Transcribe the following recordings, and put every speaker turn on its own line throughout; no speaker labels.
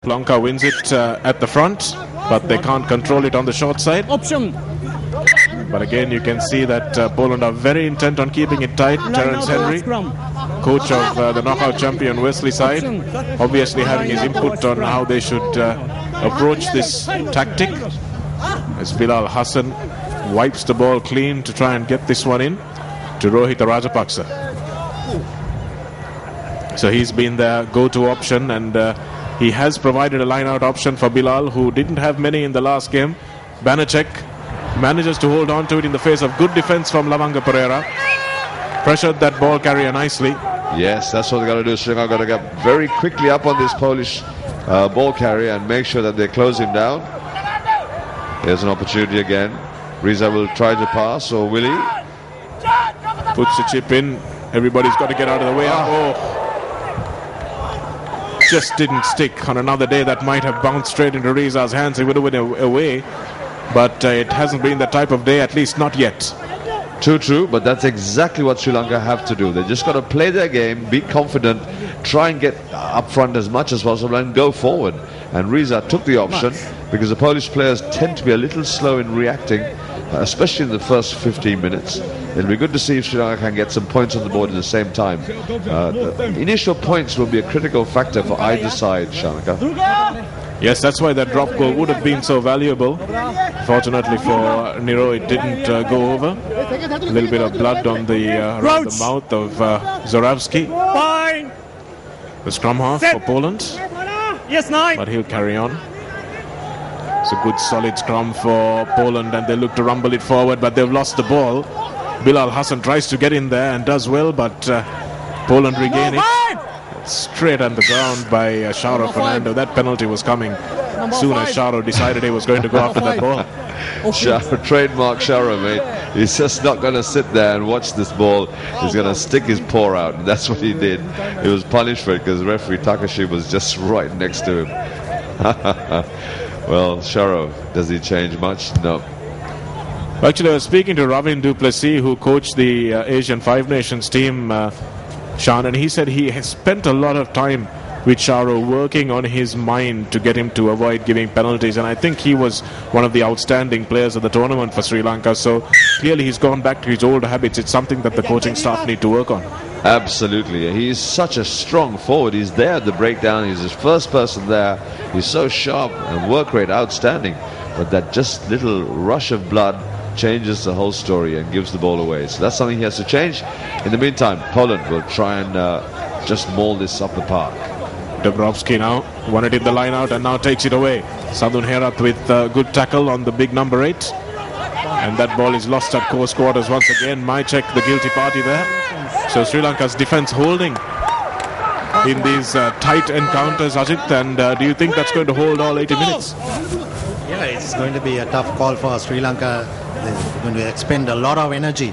Lanka wins it at the front, but they can't control it on the short side.
Option.
But again, you can see that Poland are very intent on keeping it tight. Terence Henry, coach of the knockout champion Wesley side, obviously having his input on how they should approach this tactic. As Bilal Hassan wipes the ball clean to try and get this one in to Rohit Rajapaksa. So he's been their go-to option, and he has provided a line-out option for Bilal, who didn't have many in the last game. Banachek manages to hold on to it in the face of good defense from Lavanga Pereira. Pressured that ball carrier nicely.
Yes, that's what they got to do. Sri Lanka got to get very quickly up on this Polish ball carrier and make sure that they close him down. There's an opportunity again. Riza will try to pass, or will he?
Puts the chip in. Everybody's got to get out of the way. Oh. Just didn't stick. On another day that might have bounced straight into Riza's hands. He would have went away, but it hasn't been the type of day, at least not yet.
True, but that's exactly what Sri Lanka have to do. They just got to play their game, be confident, try and get up front as much as possible and go forward. And Riza took the option because the Polish players tend to be a little slow in reacting, especially in the first 15 minutes. It'll be good to see if Sri Lanka can get some points on the board at the same time. The initial points will be a critical factor for either side, Sri Lanka.
Yes, that's why that drop goal would have been so valuable. Fortunately for Niro, it didn't go over. A little bit of blood on the around the mouth of Zorawski.
Fine.
The scrum half for Poland.
Yes, 9.
But he'll carry on. It's a good solid scrum for Poland, and they look to rumble it forward, but they've lost the ball. Bilal Hassan tries to get in there and does well, but Poland regain it. Straight on the ground by Sharo Fernando. That penalty was coming soon as Sharo decided he was going to go after that ball.
Sharo, trademark Sharo, mate. He's just not going to sit there and watch this ball. He's going to stick his paw out, and that's what he did. He was punished for it because referee Takashi was just right next to him. Well, Sharo, does he change much? No.
Actually, I was speaking to Ravin Duplessis, who coached the Asian Five Nations team, Sean, and he said he has spent a lot of time with Sharo working on his mind to get him to avoid giving penalties, and I think he was one of the outstanding players of the tournament for Sri Lanka. So clearly he's gone back to his old habits. It's something that the coaching staff need to work on.
Absolutely. He's such a strong forward. He's there at the breakdown. He's the first person there. He's so sharp and work rate outstanding, but that just little rush of blood changes the whole story and gives the ball away. So that's something he has to change. In the meantime, Poland will try and just maul this up the park.
Dabrowski now won it in the line out and now takes it away. Sadun Herat with good tackle on the big number 8, and that ball is lost at close quarters once again. Mychek the guilty party there. So Sri Lanka's defense holding in these tight encounters, Ajit, and do you think that's going to hold all 80 minutes?
Yeah, it's going to be a tough call for Sri Lanka. They're going to expend a lot of energy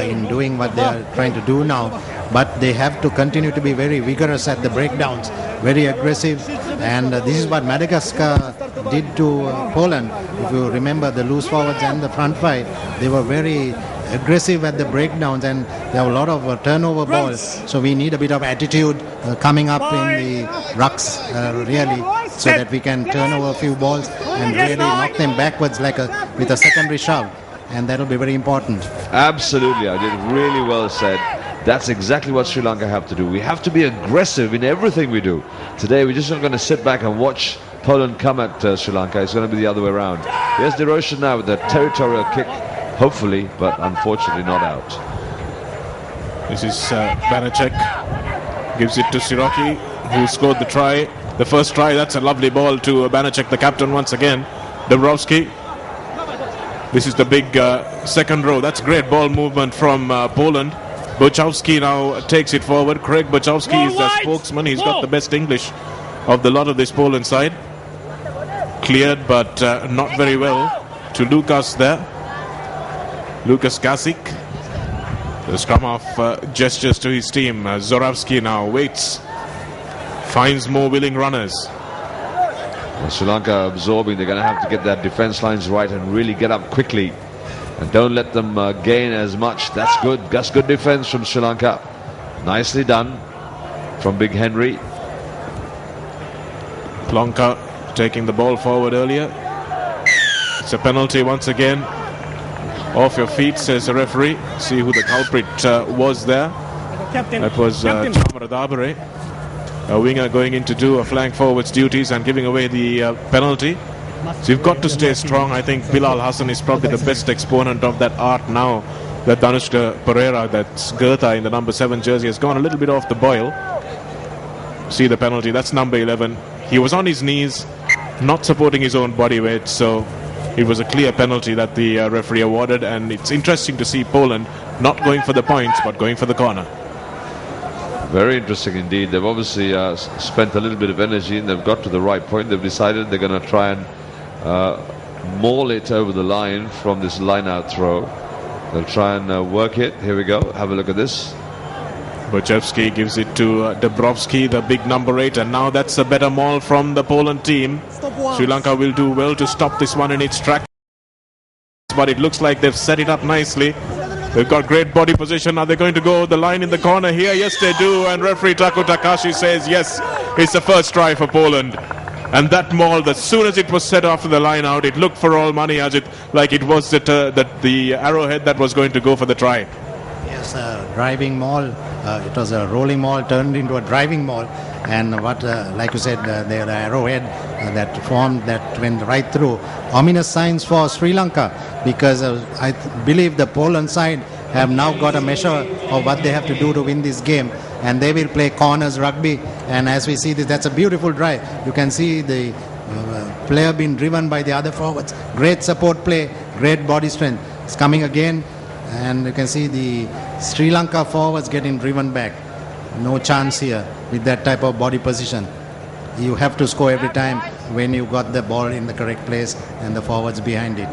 in doing what they are trying to do now, but they have to continue to be very vigorous at the breakdowns, very aggressive, and this is what Madagascar did to Poland. If you remember, the loose forwards and the front five, they were very aggressive at the breakdowns, and there were a lot of turnover balls, so we need a bit of attitude coming up in the rucks really, so that we can turn over a few balls and really knock them backwards with a secondary shove, and that will be very important.
Absolutely, I did really well said. That's exactly what Sri Lanka have to do. We have to be aggressive in everything we do. Today we're just not going to sit back and watch Poland come at Sri Lanka. It's going to be the other way around. Here's DeRocha now with the territorial kick, hopefully, but unfortunately not out.
This is Banachek, gives it to Siroki, who scored the try. The first try, that's a lovely ball to Banachek, the captain once again. Dabrowski. This is the big second row. That's great ball movement from Poland. Bochowski now takes it forward. Craig Bochowski is the spokesman. He's got the best English of the lot of this Poland side. Cleared, but not very well to Lukas there. Lukas Kasik. The scrum half gestures to his team. Zorawski now waits. Finds more willing runners.
Well, Sri Lanka absorbing. They're going to have to get their defense lines right and really get up quickly. And don't let them gain as much. That's good. That's good defense from Sri Lanka. Nicely done from Big Henry.
Lanka taking the ball forward earlier. It's a penalty once again. Off your feet, says the referee. See who the culprit was there.
Captain.
That was Chamara Dabare, a winger going in to do a flank forward's duties and giving away the penalty. So you've got to stay strong. I think Bilal Hassan is probably the best exponent of that art now. That Danushka Pereira, that's Gertha in the number 7 jersey, has gone a little bit off the boil. See the penalty, that's number 11. He was on his knees, not supporting his own body weight, so it was a clear penalty that the referee awarded, and it's interesting to see Poland not going for the points but going for the corner.
Very interesting indeed. They've obviously spent a little bit of energy and they've got to the right point. They've decided they're going to try and maul it over the line from this line-out throw. They'll try and work it. Here we go. Have a look at this.
Bojevski gives it to Dabrowski, the big number 8, and now that's a better maul from the Poland team. Sri Lanka will do well to stop this one in its track, but it looks like they've set it up nicely. They've got great body position. Are they going to go the line in the corner here? Yes, they do, and referee Taku Takashi says yes, it's the first try for Poland. And that maul, as soon as it was set after the line out, it looked for all money, as it like it was the arrowhead that was going to go for the try.
Yes, driving maul. It was a rolling maul turned into a driving maul, and what, like you said, the arrowhead that formed, that went right through. Ominous signs for Sri Lanka, because I believe the Poland side have now got a measure of what they have to do to win this game, and they will play corners rugby. And as we see this, that's a beautiful drive. You can see the player being driven by the other forwards. Great support play, great body strength. It's coming again, and you can see the Sri Lanka forwards getting driven back. No chance here with that type of body position. You have to score every time when you got the ball in the correct place and the forwards behind it.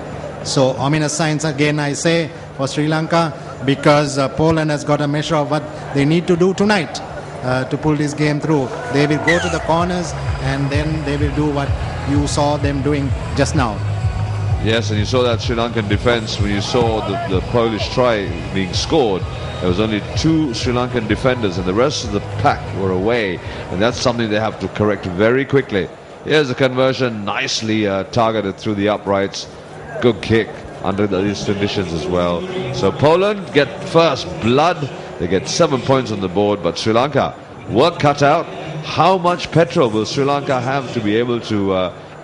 So ominous signs again, I say, for Sri Lanka, because Poland has got a measure of what they need to do tonight to pull this game through. They will go to the corners, and then they will do what you saw them doing just now.
Yes, and you saw that Sri Lankan defence when you saw the Polish try being scored. There was only 2 Sri Lankan defenders, and the rest of the pack were away, and that's something they have to correct very quickly. Here's a conversion, nicely targeted through the uprights. Good kick under these conditions as well. So Poland get first blood. They get 7 points on the board, but Sri Lanka, work cut out. How much petrol will Sri Lanka have to be able to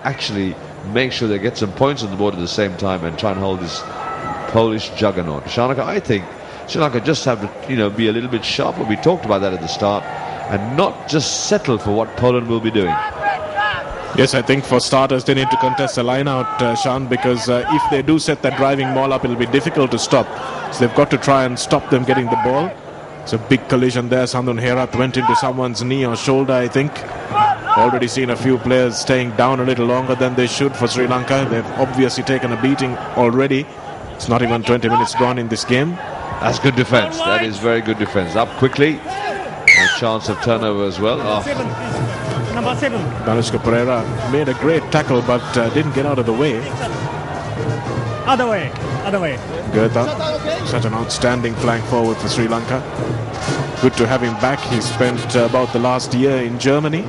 actually make sure they get some points on the board at the same time and try and hold this Polish juggernaut? Sri Lanka, I think Sri Lanka just have to, be a little bit sharper. We talked about that at the start, and not just settle for what Poland will be doing.
Yes, I think for starters they need to contest the line out, Sean, because if they do set that driving maul up, it'll be difficult to stop. So they've got to try and stop them getting the ball. It's a big collision there. Sandun Herath went into someone's knee or shoulder, I think. Already seen a few players staying down a little longer than they should for Sri Lanka. They've obviously taken a beating already. It's not even 20 minutes gone in this game.
That's good defence. That is very good defence. Up quickly. A chance of turnover as well.
Number 7.
Danushka Pereira made a great tackle, but didn't get out of the way.
Other way.
Gertha, such an outstanding flank forward for Sri Lanka. Good to have him back. He spent about the last year in Germany.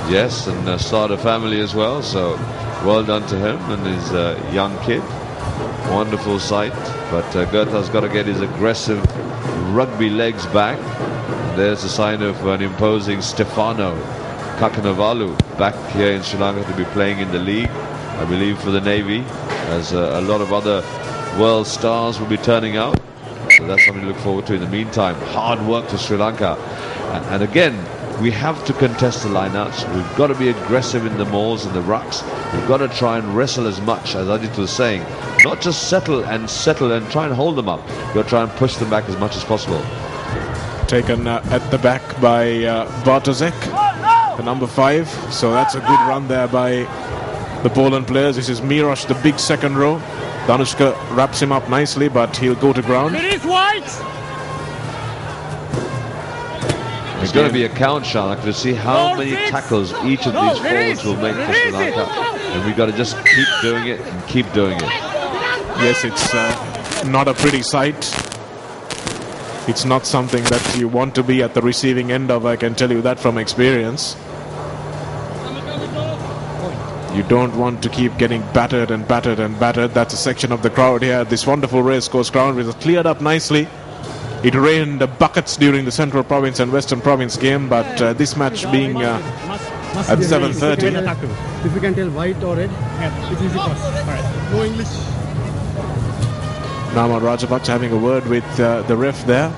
Yes, and started a family as well, so well done to him and his young kid. Wonderful sight, but Gertha's got to get his aggressive rugby legs back. There's a sign of an imposing Stefano Kakanavalu back here in Sri Lanka to be playing in the league, I believe, for the Navy, as a lot of other world stars will be turning out. So that's something to look forward to. In the meantime, hard work for Sri Lanka. And again, we have to contest the lineouts. We've got to be aggressive in the mauls and the rucks. We've got to try and wrestle as much, as Ajit was saying. Not just settle and try and hold them up. We've got to try and push them back as much as possible.
Taken at the back by Bartosek, the number 5. So that's a good run there by the Poland players. This is Mirosh, the big second row. Danushka wraps him up nicely, but he'll go to ground.
It is white.
It's going to be a count, Shanak, to see how many tackles each of these forwards will make for Sri Lanka. And we've got to just keep doing it and keep doing it.
Yes, it's not a pretty sight. It's not something that you want to be at the receiving end of, I can tell you that from experience. You don't want to keep getting battered and battered and battered. That's a section of the crowd here at this wonderful racecourse ground, which is cleared up nicely. It rained buckets during the Central Province and Western Province game, but this match being at 7:30.
If you can tell white or red, it's easy for us. No English.
Nama Rajapaksa having a word with the ref there.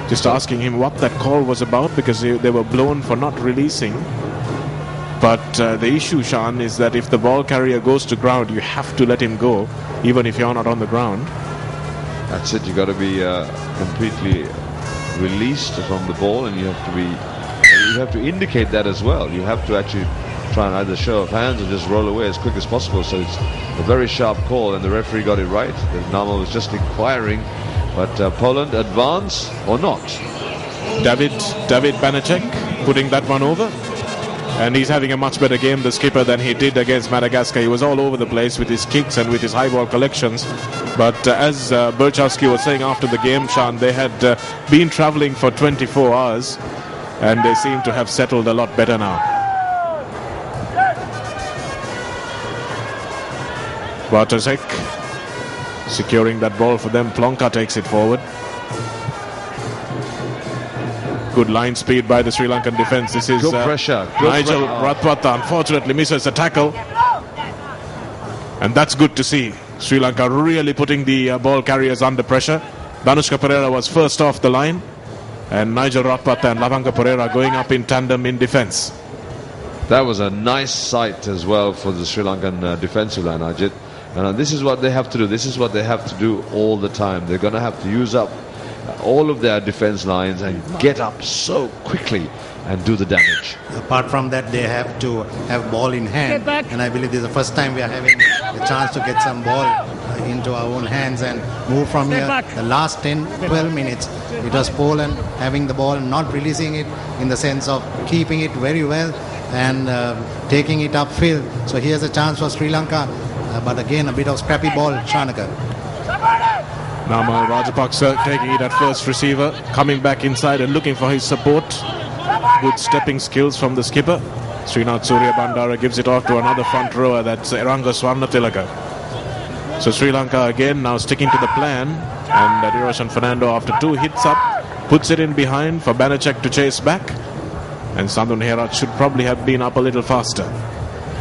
Just asking him what that call was about, because they were blown for not releasing. But the issue, Sean, is that if the ball carrier goes to ground, you have to let him go, even if you're not on the ground.
That's it. You got to be completely released from the ball, and you have to indicate that as well. You have to actually try and either show of hands or just roll away as quick as possible. So it's a very sharp call, and the referee got it right. The Nama was just inquiring, but Poland advance or not?
David Banacek putting that one over. And he's having a much better game, the skipper, than he did against Madagascar. He was all over the place with his kicks and with his high ball collections. But as Burchowski was saying after the game, Sean, they had been traveling for 24 hours and they seem to have settled a lot better now. Bartosek securing that ball for them. Plonka takes it forward. Good line speed by the Sri Lankan defence. This is
good pressure. Good
Nigel Ratwata unfortunately misses the tackle. And that's good to see. Sri Lanka really putting the ball carriers under pressure. Danushka Pereira was first off the line. And Nigel Ratwata and Lavanga Pereira going up in tandem in defence.
That was a nice sight as well for the Sri Lankan defensive line, Ajit. And this is what they have to do. This is what they have to do all the time. They're going to have to use up all of their defense lines and get up so quickly and do the damage.
Apart from that, they have to have ball in hand, and I believe this is the first time we are having a chance to get some ball into our own hands and move from here. The last 10-12 minutes, it was Poland having the ball, not releasing it, in the sense of keeping it very well and taking it upfield. So here's a chance for Sri Lanka, but again a bit of scrappy ball. Shanaka.
Nama Rajapaksa taking it at first receiver, coming back inside and looking for his support. Good stepping skills from the skipper. Srinath Surya Bandara gives it off to another front rower, that's Eranga Swarnatilaka. So Sri Lanka again now sticking to the plan, and Diroshan Fernando after 2 hits up, puts it in behind for Banacek to chase back, and Sandun Herat should probably have been up a little faster.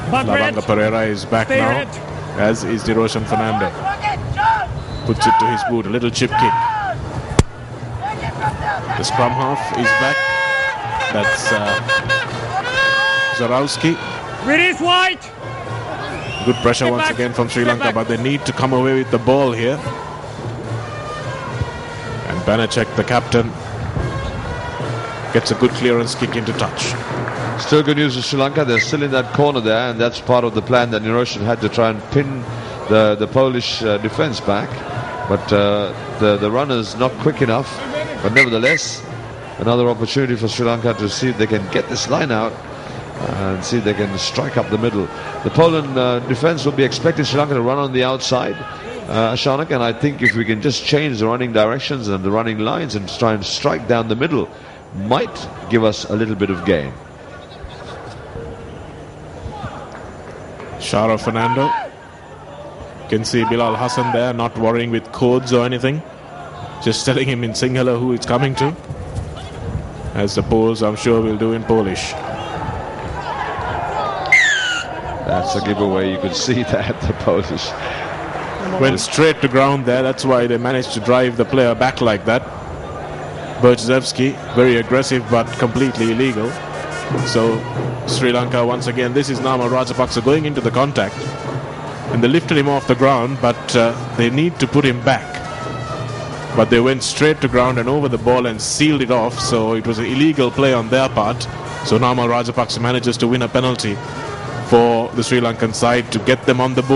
Lavanga Pereira is back now, as is Diroshan Fernando. Puts it to his boot, a little chip kick. The scrum half is back. That's Zarowski.
Release white.
Good pressure once again from Sri Lanka, but they need to come away with the ball here. And Banacek, the captain, gets a good clearance kick into touch.
Still good news for Sri Lanka. They're still in that corner there, and that's part of the plan that Niroshan had to try and pin the Polish defense back. But the runner's not quick enough. But nevertheless, another opportunity for Sri Lanka to see if they can get this line out and see if they can strike up the middle. The Poland defense will be expecting Sri Lanka to run on the outside, Shanak, and I think if we can just change the running directions and the running lines and try and strike down the middle, might give us a little bit of gain.
Shara Fernando. You can see Bilal Hassan there, not worrying with codes or anything, just telling him in Sinhala who it's coming to, as the Poles I'm sure will do in Polish.
That's a giveaway. You could see that the Polish
went straight to ground there. That's why they managed to drive the player back like that. Burchzewski, very aggressive but completely illegal. So Sri Lanka once again, this is Nama Rajapaksa going into the contact, and they lifted him off the ground, but they need to put him back. But they went straight to ground and over the ball and sealed it off, so it was an illegal play on their part. So Nama Rajapaksa manages to win a penalty for the Sri Lankan side to get them on the board.